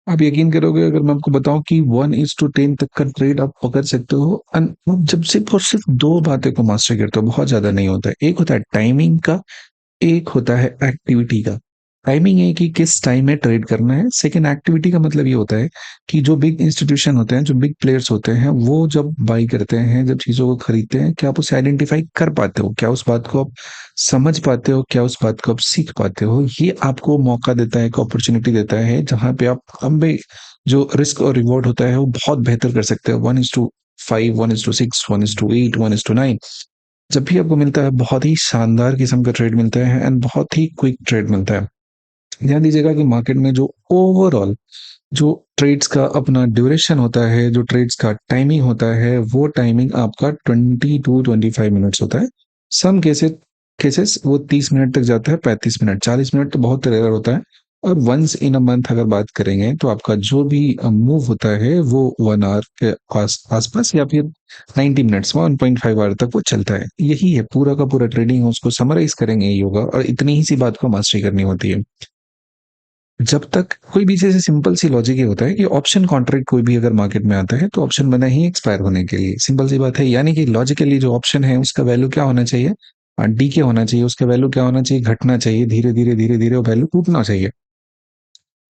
आप यकीन करोगे अगर मैं आपको बताऊं कि 1:10 तक का ट्रेड आप पकड़ सकते हो, आप जब सिर्फ और सिर्फ दो बातें को मास्टर करते हो, बहुत ज्यादा नहीं होता है। एक होता है टाइमिंग का, एक होता है एक्टिविटी का। टाइमिंग है कि किस टाइम में ट्रेड करना है। सेकंड, एक्टिविटी का मतलब ये होता है कि जो बिग इंस्टीट्यूशन होते हैं, जो बिग प्लेयर्स होते हैं, वो जब बाई करते हैं, जब चीजों को खरीदते हैं, क्या आप उसे आइडेंटिफाई कर पाते हो, क्या उस बात को आप समझ पाते हो, क्या उस बात को आप सीख पाते हो। ये आपको मौका देता है, एक अपॉर्चुनिटी देता है, जहां पे आप लंबे जो रिस्क और रिवॉर्ड होता है वो बहुत बेहतर कर सकते हो। 1:5, 1:6, 1:8, 1:9 जब भी आपको मिलता है, बहुत ही शानदार किस्म का ट्रेड मिलता है एंड बहुत ही क्विक ट्रेड मिलता है। ध्यान दीजिएगा कि मार्केट में जो ओवरऑल जो ट्रेड्स का अपना ड्यूरेशन होता है, जो ट्रेड्स का टाइमिंग होता है, वो टाइमिंग आपका 20 to 25 मिनट्स होता है। सम केसेस वो 30 मिनट तक जाता है, 35 मिनट, 40 मिनट तो बहुत रेयर होता है। और वंस इन अ मंथ अगर बात करेंगे तो आपका जो भी मूव होता है वो 1 आवर के आसपास या फिर 90 मिनट्स, 1.5 आवर तक वो चलता है। यही है पूरा का पूरा ट्रेडिंग, उसको समराइज करेंगे ये होगा, और इतनी ही सी बात को मास्टरी करनी होती है। जब तक कोई भी जैसे सिंपल सी लॉजिक ये होता है कि ऑप्शन कॉन्ट्रैक्ट कोई भी अगर मार्केट में आता है तो ऑप्शन बना ही एक्सपायर होने के लिए, सिंपल सी बात है। यानी कि लॉजिकली जो ऑप्शन है उसका वैल्यू क्या होना चाहिए, डी के होना चाहिए, उसका वैल्यू क्या होना चाहिए, घटना चाहिए, धीरे धीरे धीरे धीरे वो वैल्यू टूटना चाहिए।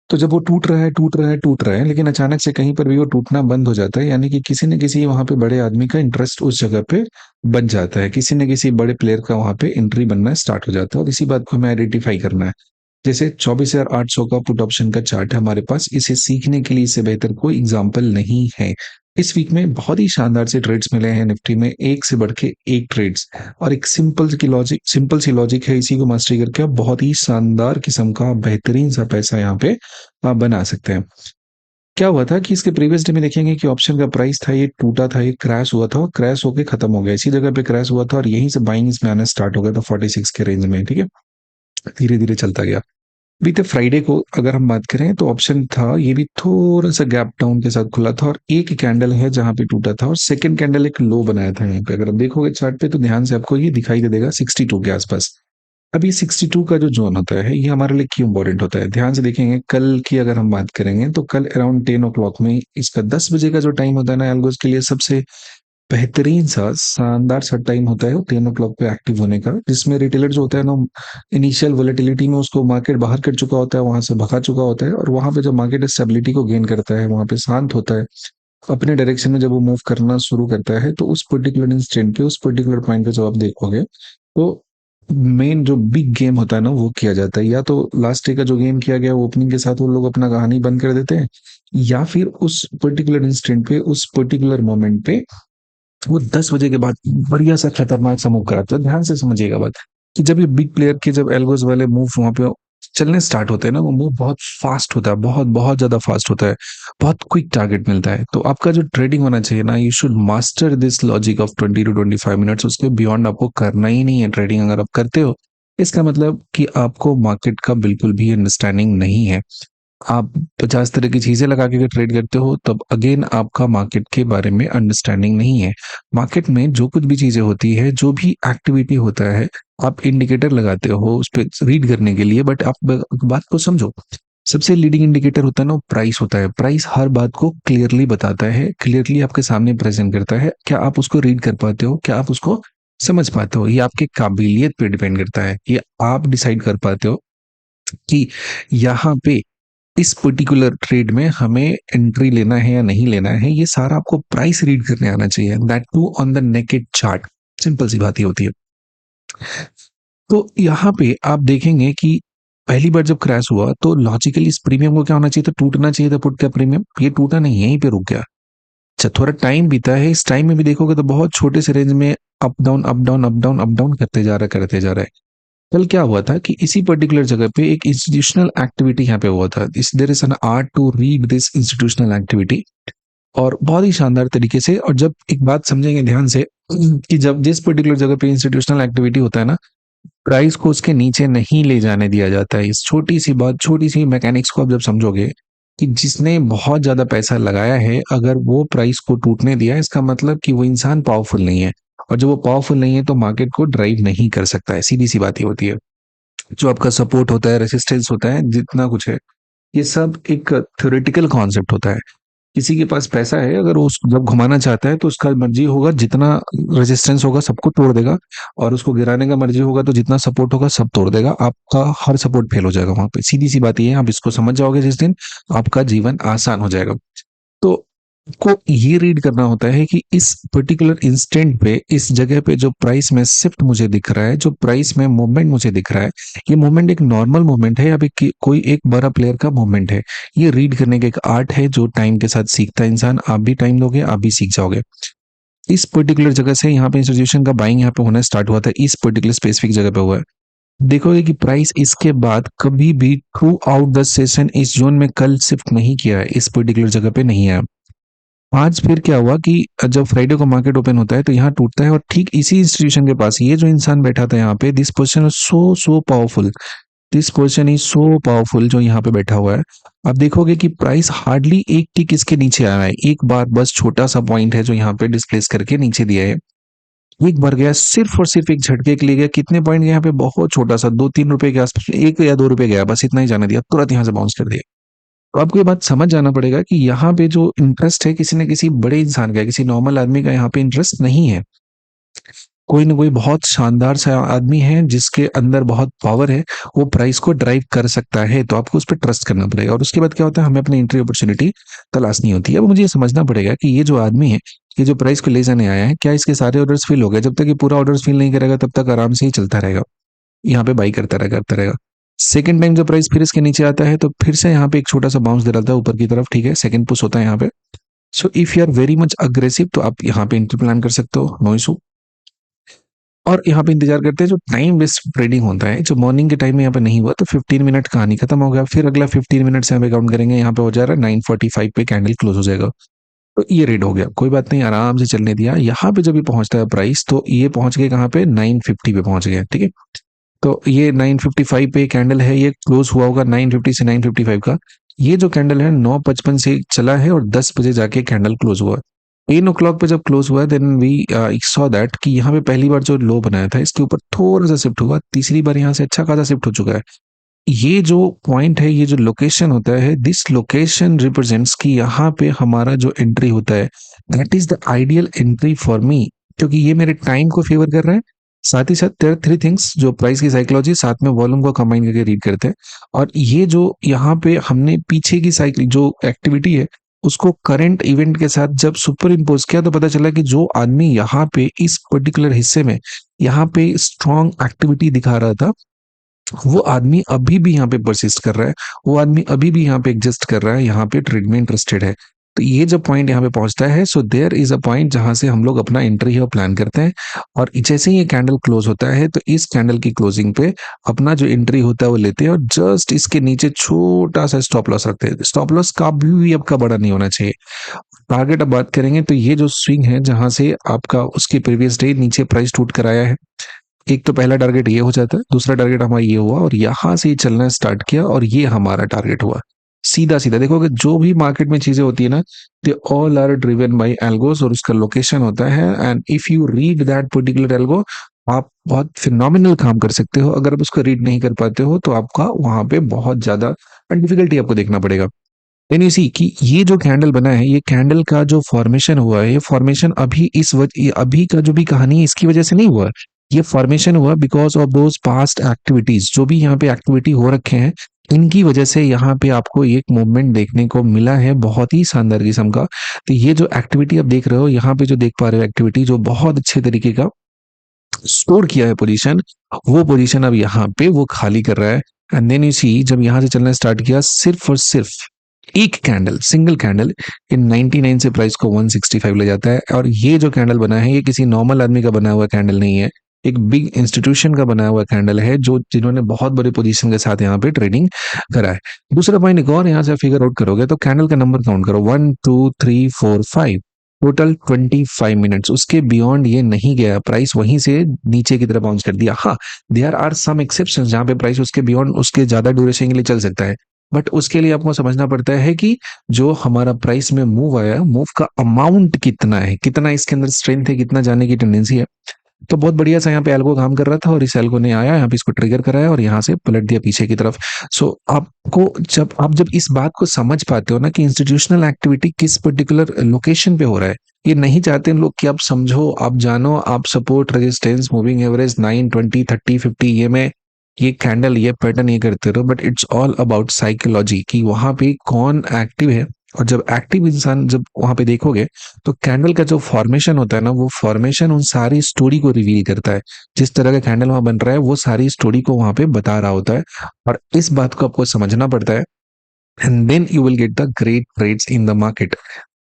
तो जब वो टूट रहा है टूट रहा है टूट रहा है, लेकिन अचानक से कहीं पर भी वो टूटना बंद हो जाता है, यानी कि किसी न किसी वहां पे बड़े आदमी का इंटरेस्ट उस जगह पे बन जाता है, किसी न किसी बड़े प्लेयर का वहां पे एंट्री बनना स्टार्ट हो जाता है, और इसी बात को हमें आइडेंटिफाई करना है। जैसे 24,800 का पुट ऑप्शन का चार्ट है हमारे पास, इसे सीखने के लिए इससे बेहतर कोई एग्जाम्पल नहीं है। इस वीक में बहुत ही शानदार से ट्रेड्स मिले हैं निफ्टी में, एक से बढ़ के एक ट्रेड्स। और एक सिंपल सी लॉजिक है, इसी को मास्टरी करके आप बहुत ही शानदार किस्म का बेहतरीन सा पैसा यहाँ पे आप बना सकते हैं। क्या हुआ था कि इसके प्रीवियस डे में देखेंगे कि ऑप्शन का प्राइस था, ये टूटा था, ये क्रैश हुआ था, और क्रैश होके खत्म हो गया, इसी जगह पे क्रैश हुआ था, और यहीं से बाइंग इसमें आना स्टार्ट हो गया था 46 के रेंज में। ठीक है, धीरे धीरे चलता गया। बीते फ्राइडे को अगर हम बात करें तो ऑप्शन था, ये भी थोड़ा सा गैप डाउन के साथ खुला था, और एक कैंडल है जहां पे टूटा था, और सेकंड कैंडल एक लो बनाया था यहाँ पे। अगर आप देखोगे चार्ट पे तो ध्यान से आपको ये दिखाई दे देगा 62 के आसपास। अब ये 62 का जो जोन होता है ये हमारे लिए क्यों इंपॉर्टेंट होता है, ध्यान से देखेंगे। कल की अगर हम बात करेंगे तो कल अराउंड 10 o'clock में इसका 10 बजे का जो टाइम होता है ना एल्गोस के लिए, सबसे बेहतरीन सा शानदार सा टाइम होता है वो 10 o'clock पे एक्टिव होने का, जिसमें रिटेलर जो होता है ना, इनिशियल वोलेटिलिटी में उसको मार्केट बाहर कर चुका होता है, वहां से भगा चुका होता है, और वहां पे जब मार्केट स्टेबिलिटी को गेन करता है, वहां पे शांत होता है, अपने डायरेक्शन में जब वो मूव करना शुरू करता है, तो उस पर्टिकुलर इंस्टेंट पे, उस पर्टिकुलर पॉइंट पे जब आप देखोगे तो मेन जो बिग गेम होता है ना वो किया जाता है। या तो लास्ट डे का जो गेम किया गया ओपनिंग के साथ वो लोग अपना कहानी बंद कर देते हैं, या फिर उस पर्टिकुलर इंस्टेंट पे, उस पर्टिकुलर मोमेंट पे वो 10 बजे के बाद बढ़िया सा खतरनाक सा मूव कराता है। ध्यान से समझिएगा बात, कि जब ये बिग प्लेयर के जब एल्गोज वाले मूव वहां पे चलने स्टार्ट होते हैं ना, वो मूव बहुत फास्ट होता है, बहुत बहुत ज्यादा फास्ट होता है, बहुत क्विक टारगेट मिलता है। तो आपका जो ट्रेडिंग होना चाहिए ना, you should master this logic of 20 to 25 minutes, उसके बियॉन्ड आपको करना ही नहीं है ट्रेडिंग। अगर आप करते हो, इसका मतलब कि आपको मार्केट का बिल्कुल भी अंडरस्टैंडिंग नहीं है। आप 50 तरह की चीजें लगा के ट्रेड करते हो, तब अगेन आपका मार्केट के बारे में अंडरस्टैंडिंग नहीं है। मार्केट में जो कुछ भी चीजें होती है, जो भी एक्टिविटी होता है, आप इंडिकेटर लगाते हो उस पर रीड करने के लिए, बट आप बात को समझो। सबसे लीडिंग इंडिकेटर होता है ना, प्राइस होता है। प्राइस हर बात को क्लियरली बताता है, क्लियरली आपके सामने प्रेजेंट करता है। क्या आप उसको रीड कर पाते हो, क्या आप उसको समझ पाते हो, ये आपके काबिलियत पे डिपेंड करता है। ये आप डिसाइड कर पाते हो कि यहाँ पे इस पर्टिकुलर ट्रेड में हमें एंट्री लेना है या नहीं लेना है। ये सारा आपको प्राइस रीड करने आना चाहिए, that too on the naked chart. Simple सी बात ही होती है। तो यहाँ पे आप देखेंगे कि पहली बार जब क्रैश हुआ तो लॉजिकली इस प्रीमियम को क्या होना चाहिए था, टूटना चाहिए था पुट का प्रीमियम। ये टूटा नहीं, यहीं पे रुक गया। अच्छा, थोड़ा टाइम बीता है, इस टाइम में भी देखोगे तो बहुत छोटे से रेंज में up down up down up down up down करते जा रहा है, करते जा रहा है। कल क्या हुआ था कि इसी पर्टिकुलर जगह पे एक इंस्टीट्यूशनल एक्टिविटी यहाँ पे हुआ था। इस there is an art to read this institutional activity, और बहुत ही शानदार तरीके से। और जब एक बात समझेंगे ध्यान से, कि जब जिस पर्टिकुलर जगह पे इंस्टीट्यूशनल एक्टिविटी होता है ना, प्राइस को उसके नीचे नहीं ले जाने दिया जाता है। इस छोटी सी बात, छोटी सी मैकेनिक्स को आप जब समझोगे कि जिसने बहुत ज्यादा पैसा लगाया है, अगर वो प्राइस को टूटने दिया, इसका मतलब कि वो इंसान पावरफुल नहीं है, और जब वो पावरफुल नहीं है तो मार्केट को ड्राइव नहीं कर सकता है। सीधी सी बात ही होती है। जो आपका सपोर्ट होता है, रेसिस्टेंस होता है, जितना कुछ है, ये सब एक थ्योरेटिकल कॉन्सेप्ट होता है। किसी के पास पैसा है, अगर वो जब घुमाना चाहता है तो उसका मर्जी होगा, जितना रेजिस्टेंस होगा सबको तोड़ देगा, और उसको गिराने का मर्जी होगा तो जितना सपोर्ट होगा सब तोड़ देगा। आपका हर सपोर्ट फेल हो जाएगा वहां पे। सीधी सी बात ये है, आप इसको समझ जाओगे जिस दिन, आपका जीवन आसान हो जाएगा। तो को ये रीड करना होता है कि इस पर्टिकुलर इंस्टेंट पे, इस जगह पे जो प्राइस में शिफ्ट मुझे दिख रहा है, जो प्राइस में मूवमेंट मुझे दिख रहा है, ये मूवमेंट एक नॉर्मल मूवमेंट है या फिर कोई एक बड़ा प्लेयर का मूवमेंट है। ये रीड करने का एक आर्ट है जो टाइम के साथ सीखता है इंसान। आप भी टाइम दोगे, आप भी सीख जाओगे। इस पर्टिकुलर जगह से यहाँ पे इंस्टीट्यूशन का बाइंग यहाँ पे होना स्टार्ट हुआ था, इस पर्टिकुलर स्पेसिफिक जगह पे हुआ है। देखोगे कि प्राइस इसके बाद कभी भी थ्रू आउट द सेशन इस जोन में कल शिफ्ट नहीं किया है, इस पर्टिकुलर जगह पे नहीं आया। आज फिर क्या हुआ कि जब फ्राइडे को मार्केट ओपन होता है तो यहाँ टूटता है, और ठीक इसी इंस्टीट्यूशन के पास ये जो इंसान बैठा था यहाँ पे, this position so so powerful, this position is so powerful, जो यहाँ पे बैठा हुआ है। आप देखोगे कि प्राइस हार्डली एक टिक इसके नीचे आया है, एक बार बस छोटा सा पॉइंट है जो यहाँ पे डिस्प्लेस करके नीचे दिया है। एक बार गया, सिर्फ और सिर्फ एक झटके के लिए गया। कितने पॉइंट गया यहाँ पे? बहुत छोटा सा, 2-3 रुपए के आसपास, 1 या 2 रुपए गया, बस इतना ही जाने दिया, तुरंत यहाँ से बाउंस कर दिया। तो आपको ये बात समझ जाना पड़ेगा कि यहाँ पे जो इंटरेस्ट है किसी न किसी बड़े इंसान का है, किसी नॉर्मल आदमी का यहाँ पे इंटरेस्ट नहीं है। कोई ना कोई बहुत शानदार सा आदमी है जिसके अंदर बहुत पावर है, वो प्राइस को ड्राइव कर सकता है। तो आपको उस पर ट्रस्ट करना पड़ेगा, और उसके बाद क्या होता है, हमें अपनी एंट्री अपॉर्चुनिटी तलाशनी होती है। अब मुझे ये समझना पड़ेगा कि ये जो आदमी है, ये जो प्राइस को ले जाने आया है, क्या इसके सारे ऑर्डर्स फिल हो गए? जब तक ये पूरा ऑर्डर्स फिल नहीं करेगा तब तक आराम से ही चलता रहेगा, यहाँ पे बाई करता रहेगा। सेकंड टाइम जब प्राइस फिर इसके नीचे आता है तो फिर से यहाँ पे एक छोटा सा बाउंस दे डालता है ऊपर की तरफ, ठीक है, सेकंड पुश होता है यहाँ पे। So if you are very much aggressive तो आप यहाँ पे एंट्री प्लान कर सकते हो, नो इशू। और यहाँ पे इंतजार करते हैं, जो टाइम बेस्ड ट्रेडिंग होता है, जो मॉर्निंग के टाइम में यहाँ पे नहीं हुआ तो 15 मिनट कहानी खत्म हो गया, फिर अगला 15 मिनट से यहाँ पे काउंट करेंगे, यहाँ पे हो जा रहा है 9:45 पे कैंडल क्लोज हो जाएगा। तो ये रेड हो गया, कोई बात नहीं, आराम से चलने दिया। यहाँ पे जब ये पहुंचता है प्राइस, तो ये पहुंच गए कहाँ पे? 9:50 पे पहुंच गया, ठीक है। तो ये 9:55 पे कैंडल है, ये क्लोज हुआ होगा 9:50 से 9:55 का। ये जो कैंडल है 9:55 से चला है और 10 बजे जाके कैंडल क्लोज हुआ। 10 o'clock पे जब क्लोज हुआ, देन वी सॉ दैट कि यहाँ पे पहली बार जो लो बनाया था इसके ऊपर थोड़ा सा शिफ्ट हुआ, तीसरी बार यहाँ से अच्छा खासा शिफ्ट हो चुका है। ये जो पॉइंट है, ये जो लोकेशन होता है, दिस लोकेशन रिप्रेजेंट्स कि यहाँ पे हमारा जो एंट्री होता है, that is the ideal entry for me, क्योंकि ये मेरे टाइम को फेवर कर रहा है। साथ ही साथ देयर आर 3 थिंग्स जो प्राइस की साइकोलॉजी साथ में वॉल्यूम को कंबाइन करके रीड करते हैं। और ये जो यहाँ पे हमने पीछे की साइकिल जो एक्टिविटी है, उसको करंट इवेंट के साथ जब सुपर इम्पोज किया तो पता चला कि जो आदमी यहाँ पे इस पर्टिकुलर हिस्से में यहाँ पे स्ट्रॉन्ग एक्टिविटी दिखा रहा था, वो आदमी अभी भी यहाँ पे परसिस्ट कर रहा है, वो आदमी अभी भी यहाँ पे एग्जिस्ट कर रहा है, यहाँ पे ट्रेड में इंटरेस्टेड है। तो ये जब पॉइंट यहाँ पे पहुंचता है, so there is a point जहां से हम लोग अपना एंट्री और प्लान करते हैं। और जैसे ही ये कैंडल क्लोज होता है तो इस कैंडल की क्लोजिंग पे अपना जो एंट्री होता है वो लेते हैं, और जस्ट इसके नीचे छोटा सा स्टॉप लॉस रखते हैं। स्टॉप लॉस का भी आपका बड़ा नहीं होना चाहिए। टारगेट अब बात करेंगे तो ये जो स्विंग है जहां से आपका उसके प्रीवियस डे नीचे प्राइस टूट कर आया है, एक तो पहला टारगेट ये हो जाता है, दूसरा टारगेट हमारा ये हुआ, और यहां से ये चलना स्टार्ट किया और ये हमारा टारगेट हुआ। सीधा सीधा देखोगे जो भी मार्केट में चीजें होती है ना, they all are driven by algos, और उसका लोकेशन होता है। And if you read that particular algo, आप बहुत फिनोमिनल काम कर सकते हो। अगर आप उसको रीड नहीं कर पाते हो तो आपका वहां पे बहुत ज्यादा डिफिकल्टी आपको देखना पड़ेगा। देन यू सी कि ये जो कैंडल बना है, ये कैंडल का जो फॉर्मेशन हुआ है, ये फॉर्मेशन अभी अभी का जो भी कहानी है इसकी वजह से नहीं हुआ। ये फॉर्मेशन हुआ because of those past activities, जो भी यहाँ पे एक्टिविटी हो रखे हैं, इनकी वजह से यहाँ पे आपको एक मूवमेंट देखने को मिला है, बहुत ही शानदार किस्म का। तो ये जो एक्टिविटी आप देख रहे हो, यहाँ पे जो देख पा रहे हो एक्टिविटी, जो बहुत अच्छे तरीके का स्टोर किया है पोजीशन, वो पोजीशन अब यहाँ पे वो खाली कर रहा है। एंड देन यू सी जब यहाँ से चलना स्टार्ट किया, सिर्फ और सिर्फ एक कैंडल, सिंगल कैंडल इन 99 से प्राइस को 165 ले जाता है। और ये जो कैंडल बना है, ये किसी नॉर्मल आदमी का बना हुआ कैंडल नहीं है, एक बिग इंस्टीट्यूशन का बना हुआ कैंडल है, जो जिन्होंने बहुत बड़े पोजीशन के साथ यहाँ पे ट्रेडिंग करा है। दूसरा पॉइंट एक और यहाँ से फिगर आउट करोगे तो कैंडल का नंबर काउंट करो, 1 2 3 4 5, टोटल 25 मिनट्स, उसके बियॉन्ड ये नहीं गया, प्राइस वहीं से नीचे की तरफ बाउंस कर दिया। हाँ, देयर आर सम एक्सेप्शंस जहां पे प्राइस उसके बियॉन्ड, उसके ज्यादा ड्यूरेशन के लिए चल सकता है, बट उसके लिए आपको समझना पड़ता है कि जो हमारा प्राइस में मूव आया, मूव का अमाउंट कितना है, कितना इसके अंदर स्ट्रेंथ है, कितना जाने की टेंडेंसी है। तो बहुत बढ़िया सा यहाँ पे एल्गो काम कर रहा था और इस एल्गो ने आया यहाँ पे इसको ट्रिगर कराया और यहाँ से पलट दिया पीछे की तरफ। सो आपको जब इस बात को समझ पाते हो ना कि इंस्टीट्यूशनल एक्टिविटी किस पर्टिकुलर लोकेशन पे हो रहा है, ये नहीं चाहते हैं लोग कि आप समझो, आप जानो, आप सपोर्ट, रेजिस्टेंस, मूविंग एवरेज 9, 20, 30, 50 ये में ये कैंडल ये पैटर्न ये करते रहो, but it's all about psychology कि वहां पे कौन एक्टिव है। और जब एक्टिव इंसान जब वहां पे देखोगे तो कैंडल का जो फॉर्मेशन होता है ना, वो फॉर्मेशन उन सारी स्टोरी को रिवील करता है। जिस तरह का कैंडल वहां बन रहा है वो सारी स्टोरी को वहां पे बता रहा होता है, और इस बात को आपको समझना पड़ता है। And then you will get the great trades in the market.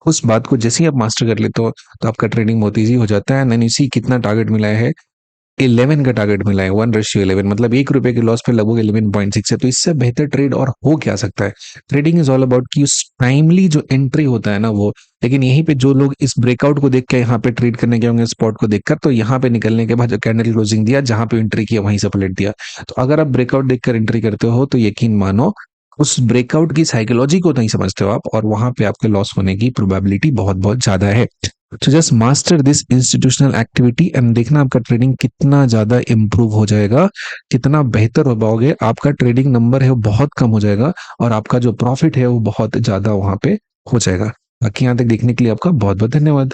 उस बात को जैसे ही आप मास्टर कर लेते हो तो आपका ट्रेडिंग बहुत ईजी हो जाता है। एंड देन यू सी कितना टारगेट मिला है, 11 का टारगेट मिला है, 1:11, मतलब 1 रुपए के लॉस पे लगभग 11.6 है। तो इससे बेहतर ट्रेड और हो क्या सकता है। ट्रेडिंग इज ऑल अबाउट कि उस टाइमली जो एंट्री होता है ना वो। लेकिन यहीं पे जो लोग इस ब्रेकआउट को देख के यहाँ पे ट्रेड करने गए होंगे स्पॉट को देखकर, तो यहाँ पे निकलने के बाद जो कैंडल क्लोजिंग दिया जहां पे एंट्री किया वहीं से पलट दिया। तो अगर आप ब्रेकआउट देखकर एंट्री करते हो तो यकीन मानो उस ब्रेकआउट की साइकोलॉजी को नहीं समझते हो आप, और वहां पे आपके लॉस होने की प्रोबेबिलिटी बहुत बहुत ज्यादा है। तो just master this institutional activity and देखना आपका ट्रेडिंग कितना ज्यादा इंप्रूव हो जाएगा, कितना बेहतर हो पाओगे। आपका ट्रेडिंग नंबर है वो बहुत कम हो जाएगा और आपका जो प्रॉफिट है वो बहुत ज्यादा वहां पे हो जाएगा। बाकी यहाँ तक देखने के लिए आपका बहुत बहुत धन्यवाद।